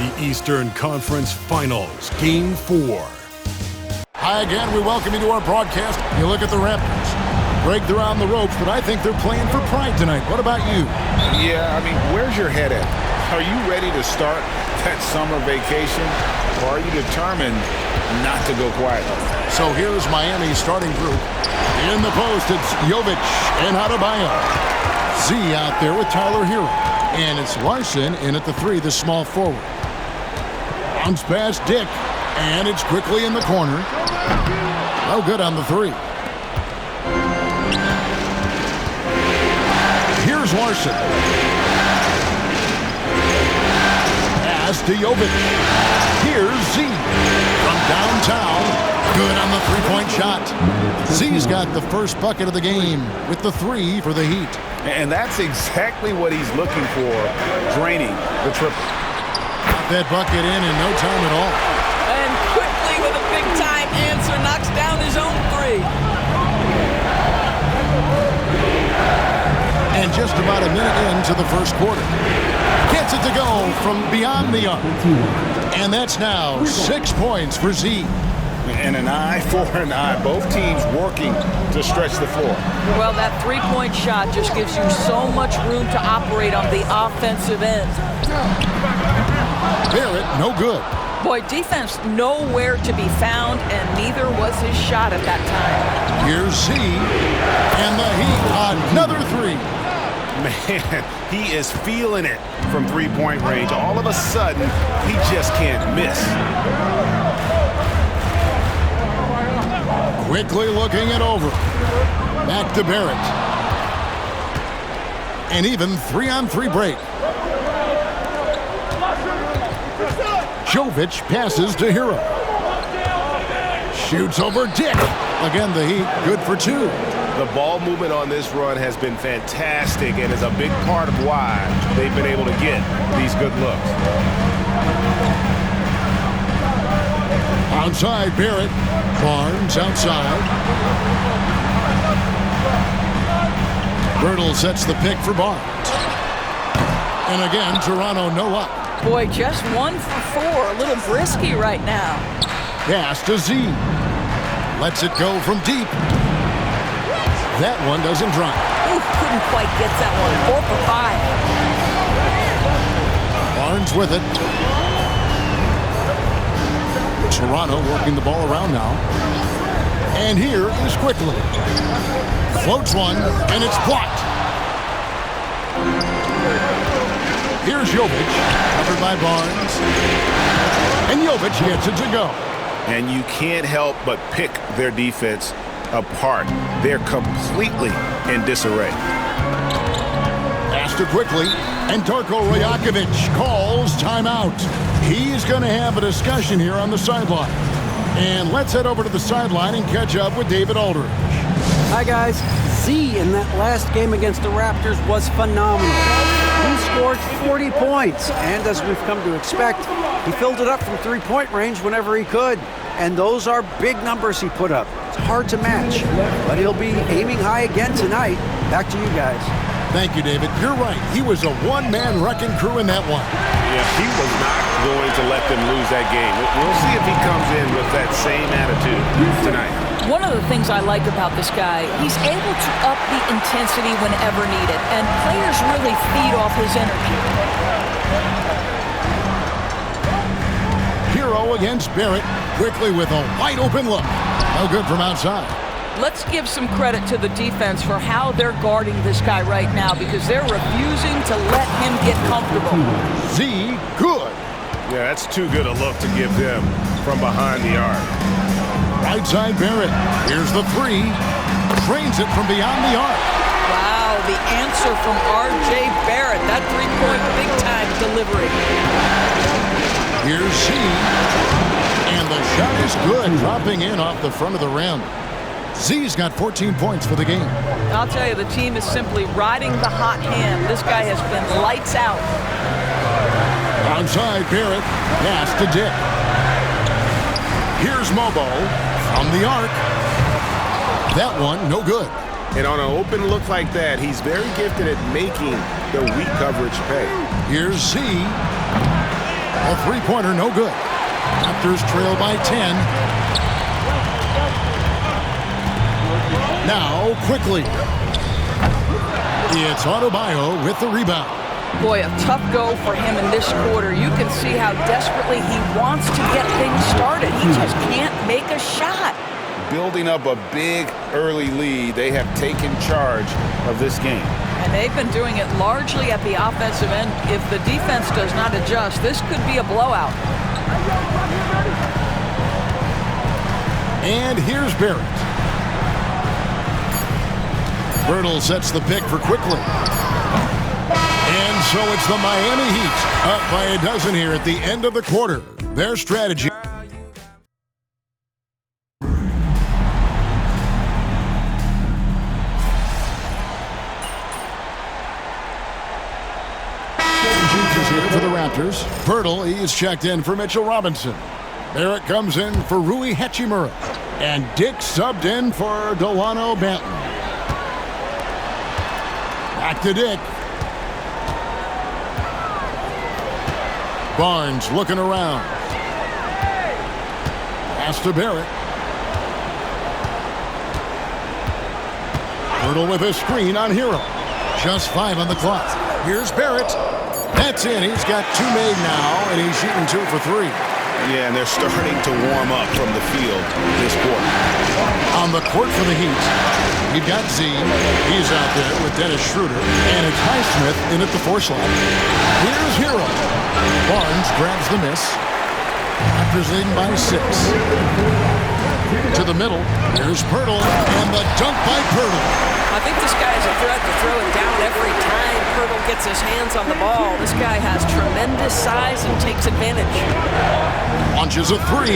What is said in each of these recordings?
the Eastern Conference Finals, Game 4. Hi again, we welcome you to our broadcast. You look at the Raptors. Greg, they're on the ropes, but I think they're playing for pride tonight. What about you? Yeah, where's your head at? Are you ready to start that summer vacation, or are you determined not to go quietly? So here's Miami's starting group. In the post, it's Jovic and Adebayo. Z out there with Tyler Hero. And it's Larson in at the 3, the small forward. Bounce past Dick, and it's quickly in the corner. No good on the 3. Here's Larson. Pass to Jovic. Here's Z from downtown. Good on the three-point shot. Z's got the first bucket of the game with the 3 for the Heat. And that's exactly what he's looking for, draining the triple. Got that bucket in no time at all. And quickly with a big-time answer, knocks down his own 3. And just about a minute into the first quarter. Gets it to go from beyond the arc. And that's now 6 points for Z. And an eye for an eye. Both teams working to stretch the floor. Well, that three-point shot just gives you so much room to operate on the offensive end. Barrett, no good. Boy, defense nowhere to be found, and neither was his shot at that time. Here's Z, and the Heat, another 3. Man, he is feeling it from three-point range. All of a sudden, he just can't miss. Quickly looking it over. Back to Barrett. And even 3-on-3 break. Jovic passes to Hero. Shoots over Dick. Again, the Heat good for 2. The ball movement on this run has been fantastic and is a big part of why they've been able to get these good looks. Outside Barrett. Barnes outside. Bertle sets the pick for Barnes. And again, Toronto no luck. Boy, just 1 for 4. A little brisky right now. Pass to Z. Lets it go from deep. That one doesn't drop. Ooh, couldn't quite get that one. 4 for 5. Barnes with it. Toronto working the ball around now. And here is Quickly. Floats one, and it's blocked. Here's Jovic, covered by Barnes. And Jovic gets it to go. And you can't help but pick their defense apart. They're completely in disarray. Pass to Quickly, and Darko Rajakovic calls timeout. He's going to have a discussion here on the sideline. And let's head over to the sideline and catch up with David Aldridge. Hi, guys. Z in that last game against the Raptors was phenomenal. He scored 40 points, and as we've come to expect, he filled it up from three-point range whenever he could. And those are big numbers he put up. It's hard to match, but he'll be aiming high again tonight. Back to you guys. Thank you, David. You're right. He was a one-man wrecking crew in that one. Yeah, he was not going to let them lose that game. We'll see if he comes in with that same attitude tonight. One of the things I like about this guy, he's able to up the intensity whenever needed, and players really feed off his energy. Hero against Barrett, quickly with a wide-open look. No good from outside. Let's give some credit to the defense for how they're guarding this guy right now, because they're refusing to let him get comfortable. Z, good. Yeah, that's too good a look to give them from behind the arc. Right side Barrett. Here's the 3. Drains it from beyond the arc. Wow, the answer from R.J. Barrett. That three-point big-time delivery. Here's Z. And the shot is good, dropping in off the front of the rim. Z's got 14 points for the game. I'll tell you, the team is simply riding the hot hand. This guy has been lights out. Outside Barrett, pass to Dick. Here's Mobo from the arc. That one, no good. And on an open look like that, he's very gifted at making the weak coverage pay. Here's Z. A three-pointer, no good. Raptors trail by 10. Now, quickly. It's Adebayo with the rebound. Boy, a tough go for him in this quarter. You can see how desperately he wants to get things started. He just can't make a shot. Building up a big early lead, they have taken charge of this game. And they've been doing it largely at the offensive end. If the defense does not adjust, this could be a blowout. And here's Barrett. Bertle sets the pick for quickly. And so it's the Miami Heat up by a dozen here at the end of the quarter. Their strategy. Here for the Raptors. Bertle, he is checked in for Mitchell Robinson. Barrett comes in for Rui Hachimura. And Dick subbed in for Delano Banton. Back to Dick. Barnes looking around. Pass to Barrett. Bertle with a screen on Hero. Just 5 on the clock. Here's Barrett. That's in. He's got 2 made now, and he's shooting 2 for 3. Yeah, and they're starting to warm up from the field this quarter. On the court for the Heat, you've got Z. He's out there with Dennis Schroeder, and it's Highsmith in at the 4 slot. Here's Hero. Barnes grabs the miss. Raptors leading by 6. To the middle. Here's Bertle, and the dunk by Bertle. I think this guy is a threat to throw it down every time Bertle gets his hands on the ball. This guy has tremendous size and takes advantage. Launches a 3.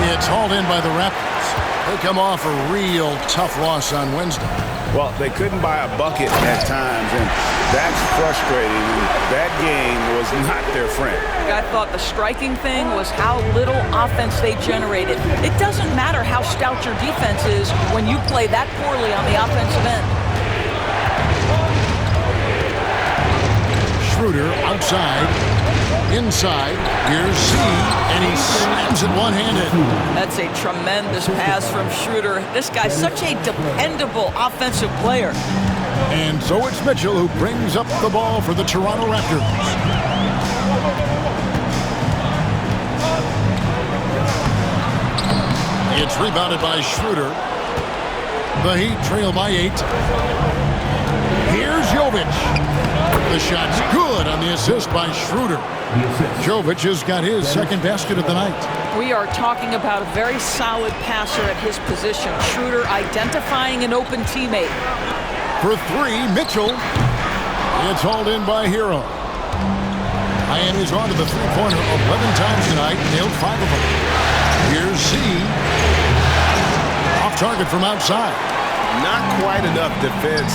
It's hauled in by the Raptors. They come off a real tough loss on Wednesday. Well, they couldn't buy a bucket at times, and that's frustrating. That game was not their friend. I thought the striking thing was how little offense they generated. It doesn't matter how stout your defense is when you play that poorly on the offensive end. Schroeder outside. Inside, here's Z, and he slams it one-handed. That's a tremendous pass from Schroeder. This guy's such a dependable offensive player. And so it's Mitchell who brings up the ball for the Toronto Raptors. It's rebounded by Schroeder. The Heat trail by 8. Here's Jovic. The shot's good on the assist by Schroeder. Jovic has got his second basket of the night. We are talking about a very solid passer at his position. Schroeder identifying an open teammate. For 3, Mitchell. It's hauled in by Hero. Miami's on to the three-pointer 11 times tonight. Nailed 5 of them. Here's Z. Off target from outside. Not quite enough defense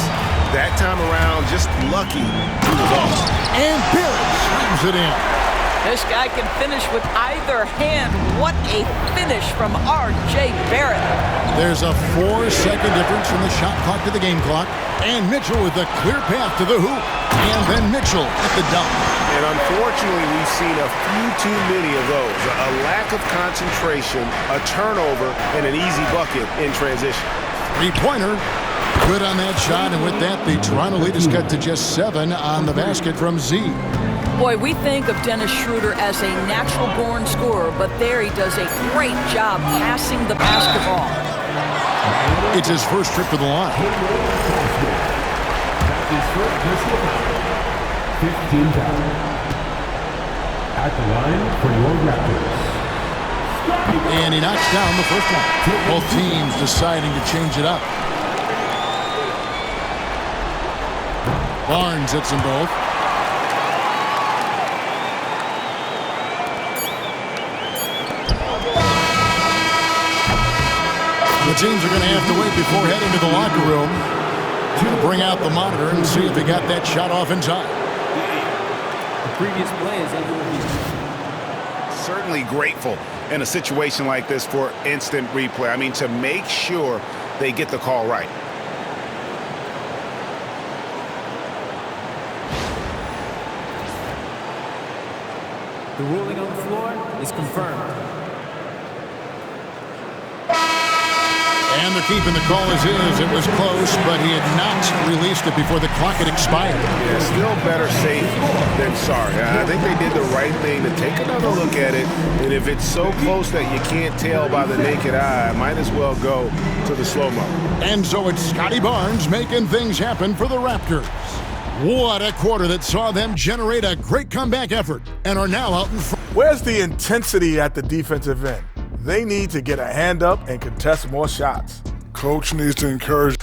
that time around. Just lucky he was off. And Barrett slams it in. This guy can finish with either hand. What a finish from R.J. Barrett. There's a 4-second difference from the shot clock to the game clock. And Mitchell with a clear path to the hoop. And then Mitchell at the dunk. And unfortunately, we've seen a few too many of those. A lack of concentration, a turnover, and an easy bucket in transition. Three-pointer. Good on that shot. And with that, the Toronto lead is cut to just 7 on the basket from Z. Boy, we think of Dennis Schroeder as a natural-born scorer, but there he does a great job passing the basketball. It's his first trip to the line. 15 down. At the line for your Raptors. And he knocks down the first one. Both teams deciding to change it up. Barnes hits them both. The teams are going to have to wait before heading to the locker room to bring out the monitor and see if they got that shot off in time. The previous play is under review. Certainly grateful in a situation like this for instant replay. I mean, to make sure they get the call right. The ruling on the floor is confirmed. And they're keeping the call as is. It was close, but he had not released it before the clock had expired. Yeah, still better safe than sorry. I think they did the right thing to take another look at it. And if it's so close that you can't tell by the naked eye, might as well go to the slow-mo. And so it's Scotty Barnes making things happen for the Raptors. What a quarter that saw them generate a great comeback effort and are now out in front. Where's the intensity at the defensive end? They need to get a hand up and contest more shots. Coach needs to encourage.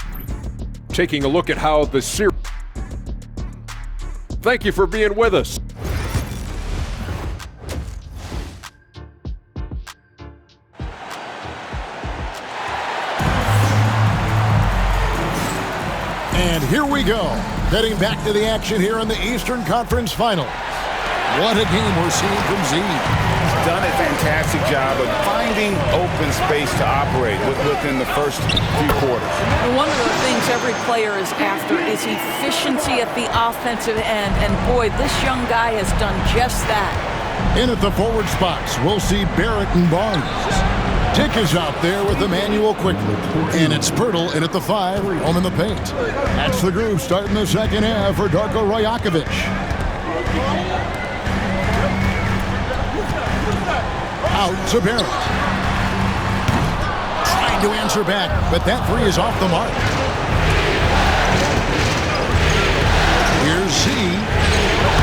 Taking a look at how the series. Thank you for being with us. And here we go, heading back to the action here in the Eastern Conference Finals. What a game we're seeing from Z. He's done a fantastic job of finding open space to operate within the first few quarters. And one of the things every player is after is efficiency at the offensive end. And boy, this young guy has done just that. In at the forward spots, we'll see Barrett and Barnes. Tick is out there with Emmanuel quickly. And it's Pirtle in at the 5, home in the paint. That's the group starting the second half for Darko Rajakovic. Out to Barrett. Trying to answer back, but that three is off the mark. Here's Z.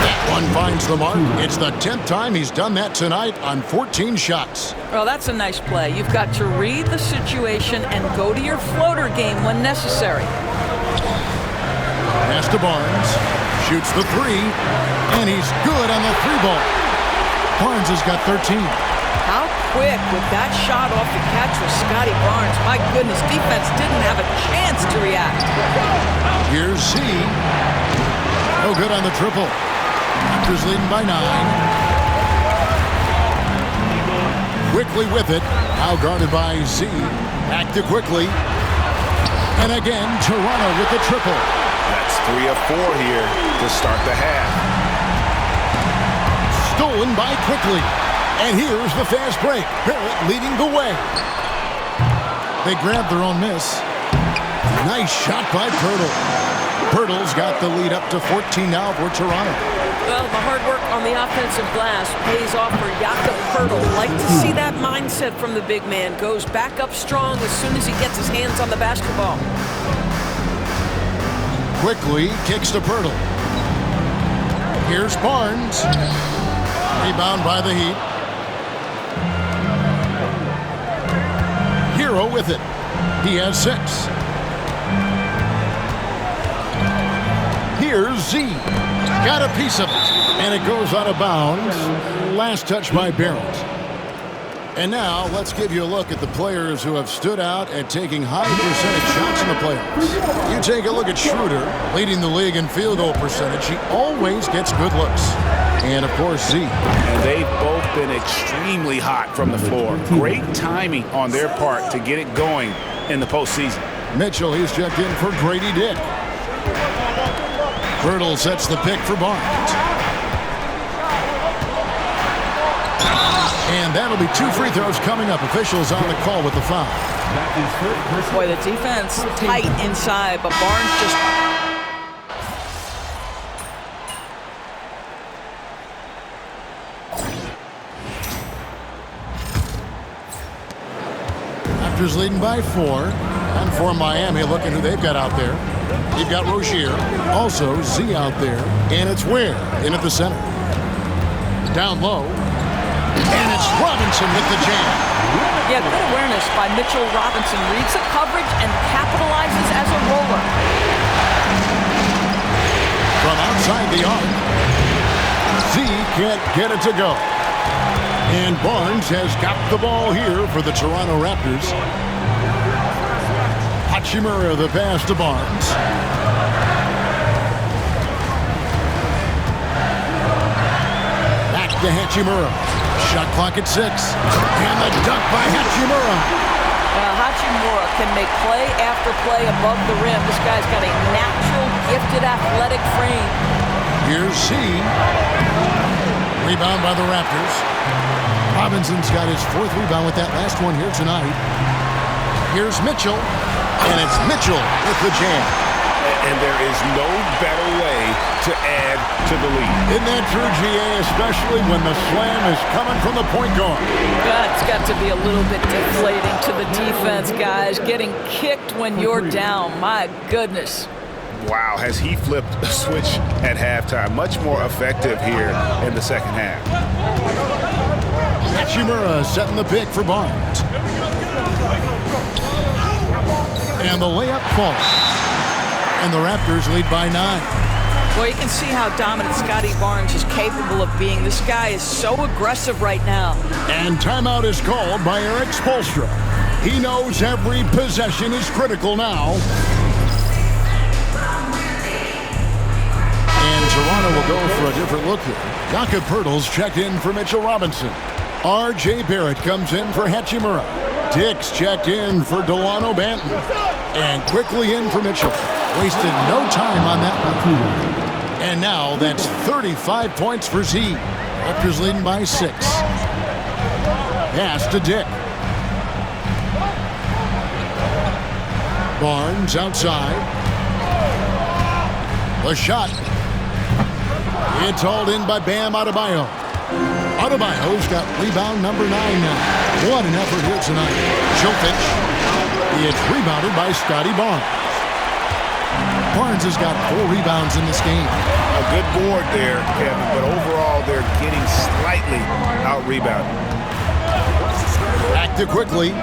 That one finds the mark. It's the 10th time he's done that tonight on 14 shots. Well, that's a nice play. You've got to read the situation and go to your floater game when necessary. Pass to Barnes. Shoots the three, and he's good on the three ball. Barnes has got 13. How quick with that shot off the catch was Scotty Barnes. My goodness, defense didn't have a chance to react. Here's Z. No good on the triple. Raptors leading by 9. Quickly with it. Now guarded by Z. Back to quickly. And again, Toronto with the triple. That's 3 of 4 here to start the half. Stolen by quickly. And here's the fast break. Barrett leading the way. They grabbed their own miss. Nice shot by Pirtle. Pirtle's got the lead up to 14 now for Toronto. Well, the hard work on the offensive glass pays off for Jakob Pirtle. Like to see that mindset from the big man. Goes back up strong as soon as he gets his hands on the basketball. Quickly kicks to Pirtle. Here's Barnes. Rebound by the Heat. Hero with it. He has 6. Here's Z. Got a piece of it. And it goes out of bounds. Last touch by Barrett. And now let's give you a look at the players who have stood out and taking high percentage shots in the playoffs. You take a look at Schroeder, leading the league in field goal percentage. He always gets good looks. And, of course, Z. And they've both been extremely hot from the floor. Great timing on their part to get it going in the postseason. Mitchell, he's checked in for Grady Dick. Pirtle sets the pick for Barnes. And that'll be 2 free throws coming up. Officials on the call with the foul. Boy, the defense tight inside, but Barnes just... Raptors leading by 4. And for Miami, looking who they've got out there. You've got Rozier, also Z out there, and it's Ware in at the center. Down low, and it's Robinson with the jam. Yeah, good awareness by Mitchell Robinson. Reads the coverage and capitalizes as a roller. From outside the arc, Z can't get it to go. And Barnes has got the ball here for the Toronto Raptors. Hachimura the pass to Barnes. Back to Hachimura. Shot clock at 6. And the dunk by Hachimura. Hachimura can make play after play above the rim. This guy's got a natural, gifted, athletic frame. Here's Z. Rebound by the Raptors. Robinson's got his 4th rebound with that last one here tonight. Here's Mitchell, and it's Mitchell with the jam. And there is no better way to add to the lead. Isn't that true, GA, especially when the slam is coming from the point guard? That's got to be a little bit deflating to the defense, guys. Getting kicked when you're down. My goodness. Wow, has he flipped a switch at halftime. Much more effective here in the second half. Hachimura setting the pick for Barnes. And the layup falls. And the Raptors lead by 9. Well, you can see how dominant Scotty Barnes is capable of being. This guy is so aggressive right now. And timeout is called by Eric Spoelstra. He knows every possession is critical now. And Toronto will go for a different look here. Jakob Poeltl's checked in for Mitchell Robinson. R.J. Barrett comes in for Hachimura. Dix checked in for Delano Banton. And quickly in for Mitchell. Wasted no time on that one. And now that's 35 points for Z. Raptors leading by 6. Pass to Dick. Barnes outside. The shot. It's hauled in by Bam Adebayo. Adebayo's got rebound number 9 now. What an effort here tonight. Jokic. It's rebounded by Scotty Barnes. Barnes has got 4 rebounds in this game. A good board there, Kevin, but overall they're getting slightly out-rebounded. Back to quickly.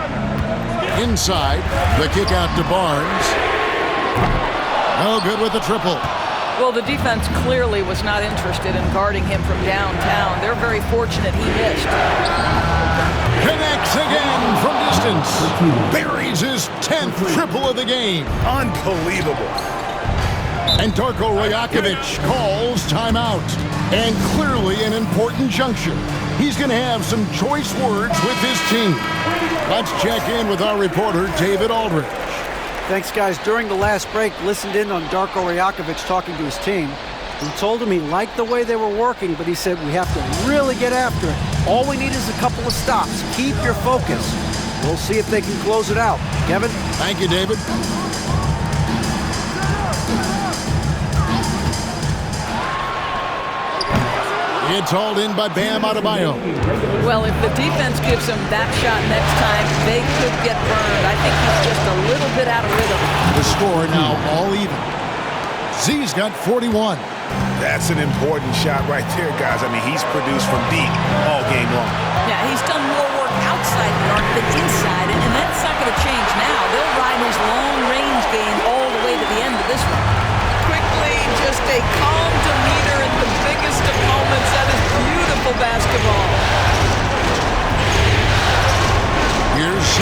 Inside. The kick out to Barnes. No good with the triple. Well, the defense clearly was not interested in guarding him from downtown. They're very fortunate he missed. Connects again from distance. Buries his 10th triple of the game. Unbelievable. And Darko Rajakovic calls timeout. And clearly an important juncture. He's going to have some choice words with his team. Let's check in with our reporter, David Aldridge. Thanks, guys. During the last break, listened in on Darko Rajakovic talking to his team. He told him he liked the way they were working, but he said we have to really get after it. All we need is a couple of stops. Keep your focus. We'll see if they can close it out. Kevin? Thank you, David. It's hauled in by Bam Adebayo. Well, if the defense gives him that shot next time, they could get burned. I think he's just a little bit out of rhythm. The score now all even. Z's got 41. That's an important shot right there, guys. I mean, he's produced from deep all game long. Yeah, he's done more work outside the arc than inside, and that's not going to change now. They'll ride his long-range game all the way to the end of this one. Quickly, just a calm demeanor in the biggest of moments. That is beautiful basketball. Here's Z,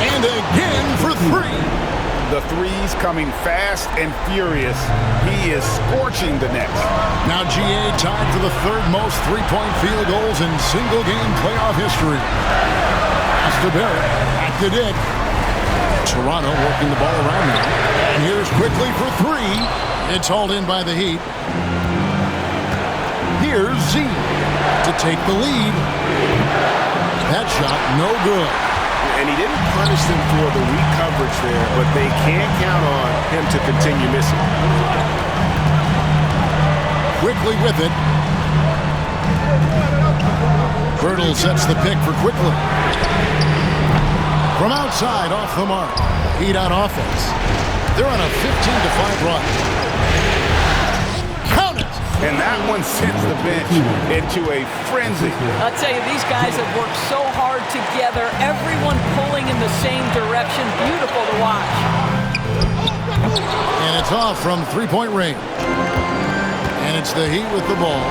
and again for 3. The threes coming fast and furious. He is scorching the nets. Now GA tied for the 3rd most three-point field goals in single-game playoff history. Pass to Barrett, back to Dick. Toronto working the ball around now. And here's quickly for 3. It's hauled in by the Heat. Here's Z to take the lead. That shot no good. And he didn't punish them for the weak coverage there, but they can't count on him to continue missing. Quickly with it. Poeltl sets the pick for Quickly. From outside, off the mark. Heat out offense. They're on a 15-5 run. Count it! And that one sends the bench into a frenzy. I'll tell you, these guys have worked so hard together. Everyone pulling in the same direction. Beautiful to watch. And it's off from three-point range. And it's the Heat with the ball.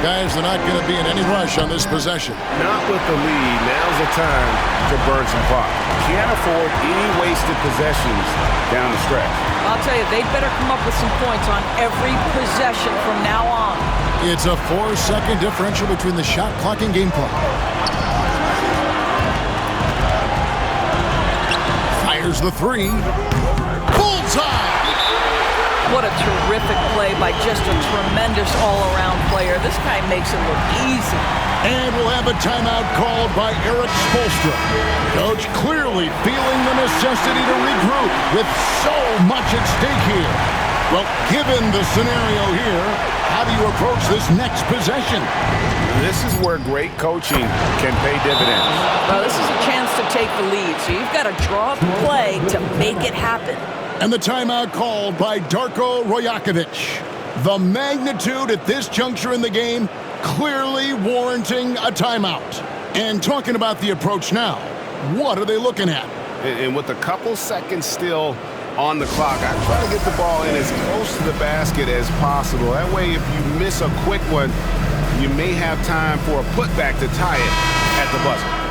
Guys, they're not going to be in any rush on this possession. Not with the lead. Now's the time to burn some clock. Can't afford any wasted possessions down the stretch. I'll tell you, they'd better come up with some points on every possession from now on. It's a 4-second differential between the shot clock and game clock. Fires the 3. Bullseye! What a terrific play by just a tremendous all-around player. there. This guy makes it look easy. And we'll have a timeout called by Eric Spoelstra. Coach clearly feeling the necessity to regroup with so much at stake here. Well, given the scenario here, how do you approach this next possession? This is where great coaching can pay dividends. Well, this is a chance to take the lead, so you've got to draw up a play to make it happen. And the timeout called by Darko Rajakovic. The magnitude at this juncture in the game clearly warranting a timeout. And talking about the approach now, what are they looking at? And with a couple seconds still on the clock, I try to get the ball in as close to the basket as possible. That way, if you miss a quick one, you may have time for a putback to tie it at the buzzer.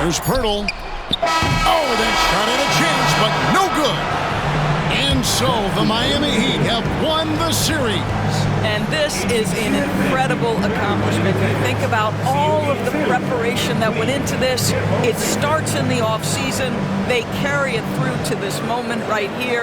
Here's Pirtle. Oh, that shot had a chance, but no good. And so the Miami Heat have won the series. And this is an incredible accomplishment. When you think about all of the preparation that went into this, it starts in the offseason. They carry it through to this moment right here.